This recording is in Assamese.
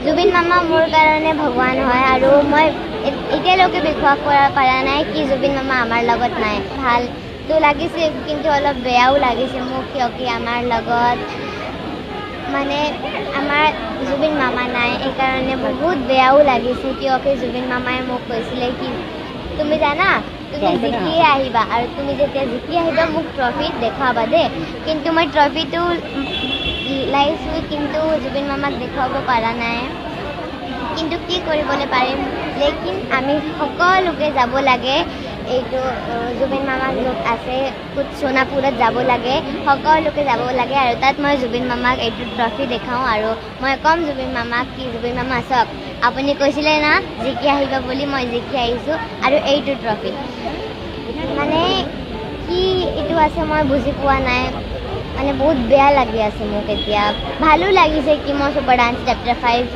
জুবিন মামা মোৰ কাৰণে ভগৱান হয় আৰু মই এতিয়ালৈকে বিশ্বাস কৰিব পৰা নাই কি জুবিন মামা আমাৰ লগত নাই। ভালতো লাগিছে কিন্তু অলপ বেয়াও লাগিছে মোক কিয় কি আমাৰ লগত মানে আমাৰ জুবিন মামা নাই এইকাৰণে বহুত বেয়াও লাগিছে কিয় কি জুবিন মামাই মোক কৈছিলে কি তুমি জানা তুমি জিকিয়ে আহিবা আৰু তুমি যেতিয়া জিকি আহিবা মোক ট্ৰফি দেখাবা দেই কিন্তু মই ট্ৰফিটো লাইছোঁ কিন্তু জুবিন মামাক দেখুৱাব পৰা নাই কিন্তু কি কৰিবলৈ পাৰিম লেকিন আমি সকলোকে যাব লাগে এইটো জুবিন মামা য'ত আছে সোণাপুৰত যাব লাগে সকলোকে যাব লাগে আৰু তাত মই জুবিন মামাক এইটো ট্ৰফি দেখাওঁ আৰু মই ক'ম জুবিন মামাক কি জুবিন মামা চাওক আপুনি কৈছিলে না জিকি আহিবা বুলি মই জিকি আহিছোঁ আৰু এইটো ট্ৰফি মানে কি এইটো আছে মই বুজি পোৱা নাই মানে বহুত বেয়া লাগি আছে মোক এতিয়া ভালো লাগিছে কি মই ছুপাৰ ডান্স চেপ্টাৰ 5